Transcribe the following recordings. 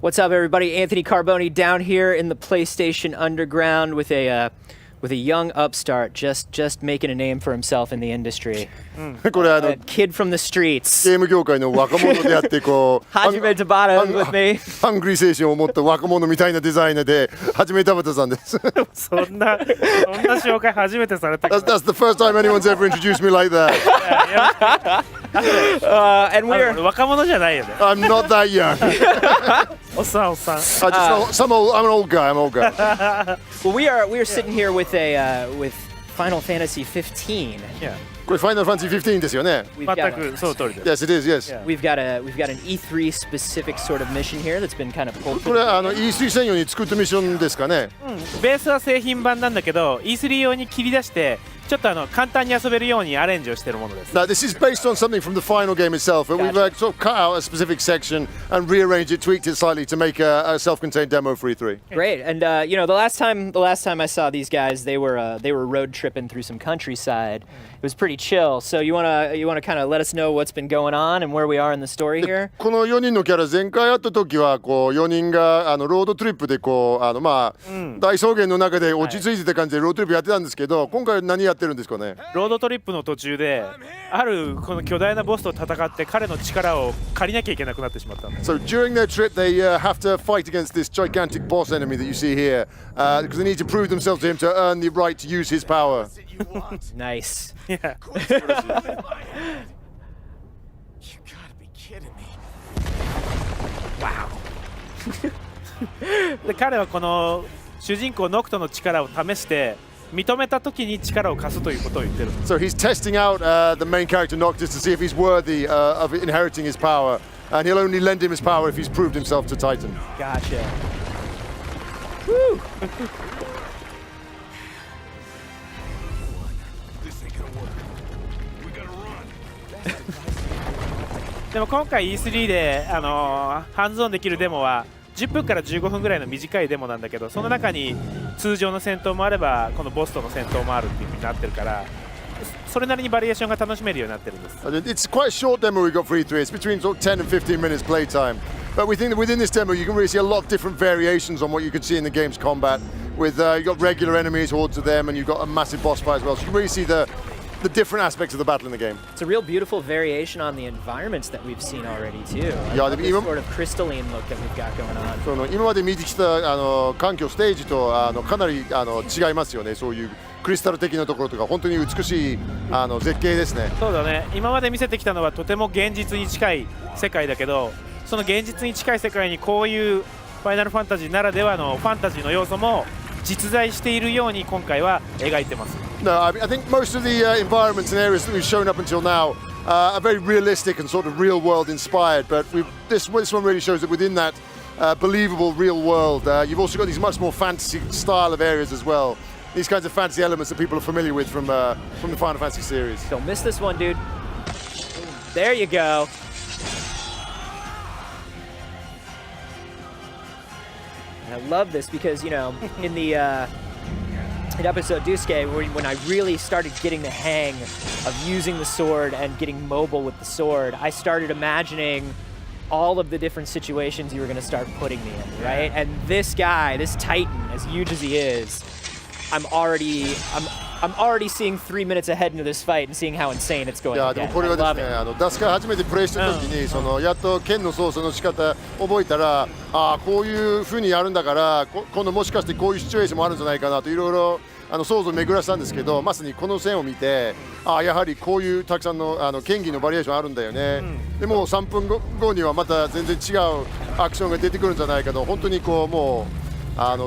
What's up, everybody? Anthony Carboni down here in the PlayStation Underground with a young upstart just making a name for himself in the industry. これA kid from the streets. ゲーム業界の若者であってこう Hajime Tabata with me. ハングリー精神を持った若者みたいなデザイナーではじめたばたさんです。そんな紹介初めてされた。That's the first time anyone's ever introduced me like that. And we're 若者じゃないよね。I'm not that young. おっさん。I'm an old guy. well, we are sitting here with Final Fantasy 15. Yeah. これファイナルファンタジー15ですよね。We've got 全くその通りです。 Yes, it is. Yes. we've got an E3 specific sort of mission here that's been kind of pulled. これE3 専用に作ったミッションですかね。ベースは製品版なんだけど E3 用に切り出してちょっと簡単に遊べるようにアレンジをしているものです。Now, this is based on something from the final game itself, but we've sort of cut out a specific section and rearranged it, tweaked it slightly to make a self-contained demo for E3. Great, and you know, the last time I saw these guys, they were road tripping through some countryside. It was pretty chill. So you wanna kind of let us know what's been going on and where we are in the story here? この4人のキャラ前回会った時はこう4人がロードトリップでこう大草原の中で落ち着いてた感じでロードトリップやってたんですけど、今回何やってるんですかね。ロードトリップの途中であるこの巨大なボスと戦って彼の力を借りなきゃいけなくなってしまったんです。 So during their trip, they have to fight against this gigantic boss enemy that you see here, because they need to prove themselves to him to earn the right to use his power. Nice. Yeah. You gotta be kidding me. Wow. で彼はこの主人公ノクトの力を試して認めた時に力を貸すということを言ってる。 So he's testing out the main character Noctis to see if he's worthy of inheriting his power, and he'll only lend him his power if he's proved himself to Titan. Gotcha. Woo. This ain't gonna work. We gotta run. でも今回 E3 でハンズオンできるデモは10分から15分ぐらいの短いデモなんだけど、その中に通常の戦闘もあればこのボスとの戦闘もあるっていう風になってるから、それなりにバリエーションが楽しめるようになってるんです。 It's quite a short demo we got for E3. It's between sort of 10 and 15 minutes playtime. But we think that within this demo you can really see a lot of different variations on what you could see in the game's combat. With you've got regular enemies, hordes of them, and you've got a massive boss fight as well. So you can really see the different aspects of the battle in the game. It's a real beautiful variation on the environments that we've seen already too. I Yeah, love this even- sort of crystalline look that we've got going on. その今まで見てきた環境ステージとかなり違いますよね。そういうクリスタル的なところとか本当に美しい絶景ですね。そうだね。今まで見せてきたのはとても現実に近い世界だけど、その現実に近い世界にこういうファイナルファンタジーならではのファンタジーの要素も実在しているように今回は描いてます。 No, I think most of the environments and areas that we've shown up until now are very realistic and sort of real world inspired. But this one really shows that within that believable real world, you've also got these much more fantasy style of areas as well. These kinds of fantasy elements that people are familiar with from the Final Fantasy series. Don't miss this one, dude. There you go. I love this because, you know, in the in episode Dusuke, when I really started getting the hang of using the sword and getting mobile with the sword, I started imagining all of the different situations you were going to start putting me in, right? And this guy, this Titan, as huge as he is, I'm already seeing 3 minutes ahead into this fight and seeing how insane it's going いや to でも get. これ I はです love ね it. ダスカ初めてプレイした時に、そのやっと剣の操作の仕方覚えたらこういう風にやるんだから今度もしかしてこういうシチュエーションもあるんじゃないかなといろいろ想像を巡らしたんですけど、まさにこの線を見てやはりこういうたくさんの剣技のバリエーションあるんだよね、でもう3分後にはまた全然違うアクションが出てくるんじゃないかと本当にこうも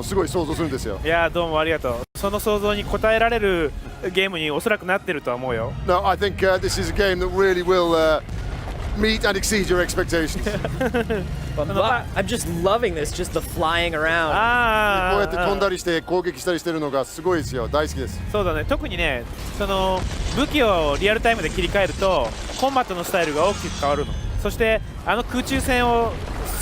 うすごい想像するんですよ。いやどうもありがとう。その想像に応えられるゲームにおそらくなってるとは思うよ。No, I think this is a game that really will meet and exceed your expectations. I'm just loving this, just the flying around. あこうやって飛んだりして攻撃したりしてるのがすごいですよ。大好きです。そうだね。特にね、その武器をリアルタイムで切り替えるとコンバットのスタイルが大きく変わるの。そして空中戦を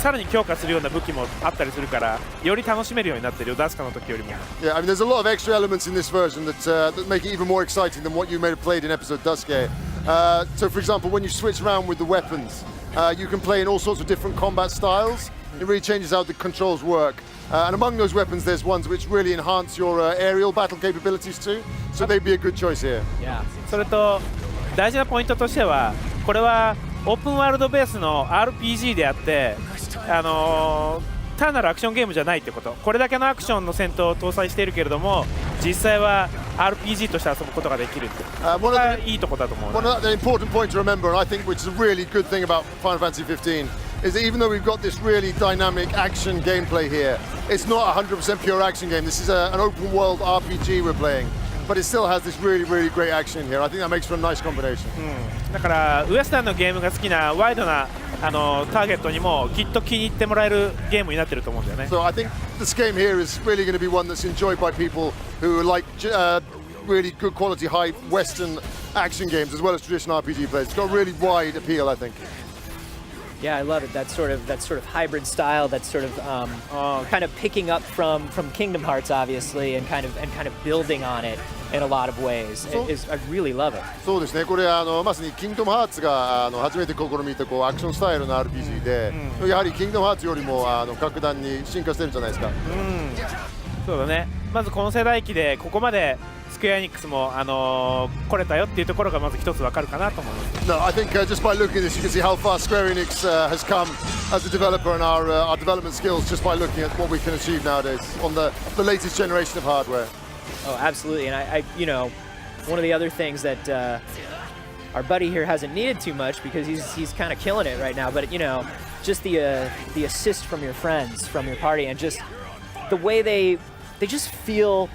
さらに強化するような武器もあったりするからより楽しめるようになってるよ。ダスカの時よりも。Yeah, I mean, there's a lot of extra elements in this version that make it even more exciting than what you may have played in episode Duske. So, for example, when you switch around with the weapons, you can play in all sorts of different combat styles. It really changes how the controls work. And among those weapons, there's ones which really enhance your aerial battle capabilities too. So they'd be a good choice here. Yeah. それと大事なポイントとしてはこれはオープンワールドベースの RPG であって単なるアクションゲームじゃないってこと。これだけのアクションの戦闘を搭載しているけれども実際は RPG として遊ぶことができるって。これはいいとこだと思う。One of the important point to remember, and I think which is a really good thing about Final Fantasy 15, is that even though we've got this really dynamic action gameplay here, it's not a 100% pure action game. This is an open world RPG we're playing, but it still has this really, really great action here. I think that makes for a nice combination. だからウエスタンのゲームが好きなワイドなターゲットにもきっと気に入ってもらえるゲームになってると思うんだよね。 So I think this game here is really going to be one that's enjoyed by people who like really good quality, high Western action games as well as traditional RPG players. It's got a really wide appeal, I think. Yeah, I love it. That sort of hybrid style. That's sort of kind of picking up from Kingdom Hearts, obviously, and kind of building on it in a lot of ways. I really love it. そうですね。これまさにキングダムハーツが初めて試みたアクションスタイルの RPG で、やはりキングダムハーツよりも格段に進化してるんじゃないですか。そうだね。まずこの世代機でここまでスクエアエニックスも来れたよっていうところがまず一つわかるかなと思います。No, I think just by looking at this, you can see how far Square Enix has come as a developer and our development skills just by looking at what we can achieve nowadays on the latest generation of hardware. Oh, absolutely. And I one of the other things that our buddy here hasn't needed too much because he's kind of killing it right now. But just the assist from your friends, from your party, and just the way they just feel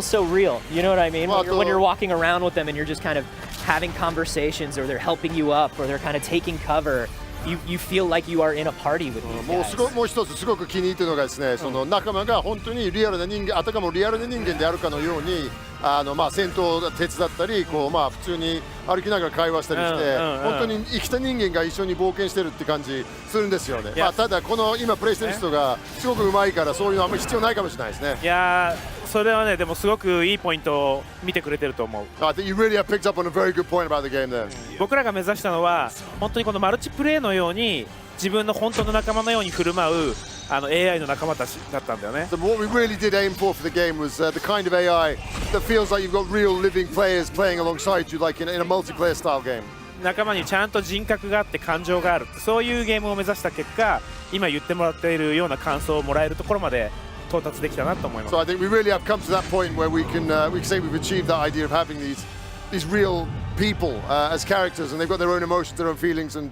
so real. You know what I mean? When you're walking around with them and you're just kind of having conversations, or they're helping you up, or they're kind of taking cover. You feel like you are in a party with these guys. もう一つすごく気に入っているのがですね、その仲間が本当にリアルな人間、あたかもリアルな人間であるかのように戦闘を手伝ったり普通に歩きながら会話したりして、本当に生きた人間が一緒に冒険してるって感じするんですよね。ただこの今プレイしてる人がすごく上手いからそういうのあんまり必要ないかもしれないですね。いやそれはねでもすごくいいポイントを見てくれてると思う。I think you really have picked up on a very good point about the game there. 僕らが目指したのは本当にこのマルチプレイのように自分の本当の仲間のように振る舞うAI の仲間たちだったんだよね。So what we really did aim for the game was the kind of AI that feels like you've got real living players playing alongside you, like in a multiplayer style game. 仲間にちゃんと人格があって感情があるそういうゲームを目指した結果今言ってもらっているような感想をもらえるところまで到達できたなと思います。 So I think we really have come to that point where we can say we've achieved that idea of having these real people as characters, and they've got their own emotions, their own feelings, and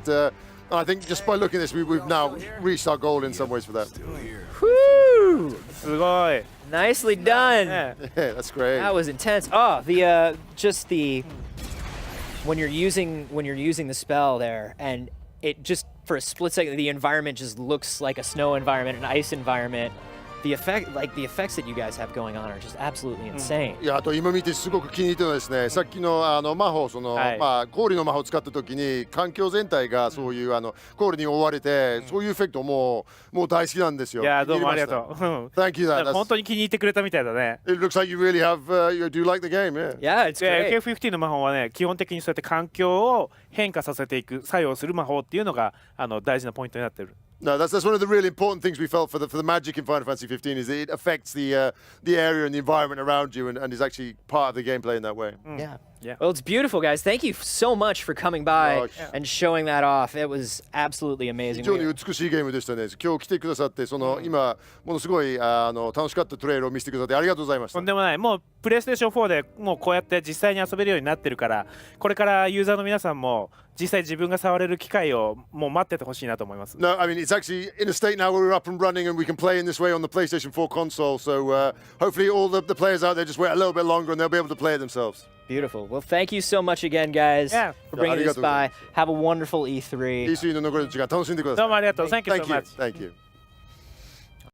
I think just by looking at this, we've now reached our goal in some ways for that. Woo! すごい。 Nicely done. Yeah. Yeah, that's great. That was intense. Oh, when you're using the spell there, and it just for a split second, the environment just looks like a snow environment, an ice environment. The effects that you guys have going on are just absolutely insane. いやあと今見てすごく気に入ってるのはですね、さっきの魔法氷の魔法を使った時に環境全体がそういう氷に覆われて、そういうエフェクトもう大好きなんですよ。いやどうもありがとう。Thank you. 本当に気に入ってくれたみたいだね。It looks like you really have you do like the game, yeah. Yeah, it's great. K15 の魔法はね基本的にそうやって環境を変化させていく作用する魔法っていうのが大事なポイントになってる。No, that's one of the really important things we felt for the magic in Final Fantasy 15 is that it affects the area and the environment around you and is actually part of the gameplay in that way. Yeah. Well, it's beautiful, guys. Thank you so much for coming by and showing that off. It was absolutely amazing. 非常に美しいゲームでしたね。今日来てくださって今ものすごい楽しかったトレイルを見せてくださってありがとうございました。とんでもない。もうプレイステーション4でもうこうやって実際に遊べるようになってるからこれからユーザーの皆さんも実際自分が触れる機会をもう待っててほしいなと思います。No, I mean it's actually in a state now where we're up and running and we can play in this way on the PlayStation 4 console. So hopefully all the players out there just wait a little bit longer and they'll be able to play it themselves. Beautiful. Well, thank you so much again, guys, for bringing this by. Have a wonderful E3. E3 の残りの時間楽しんでください。どうもありがとう。Thank you so much. Thank you.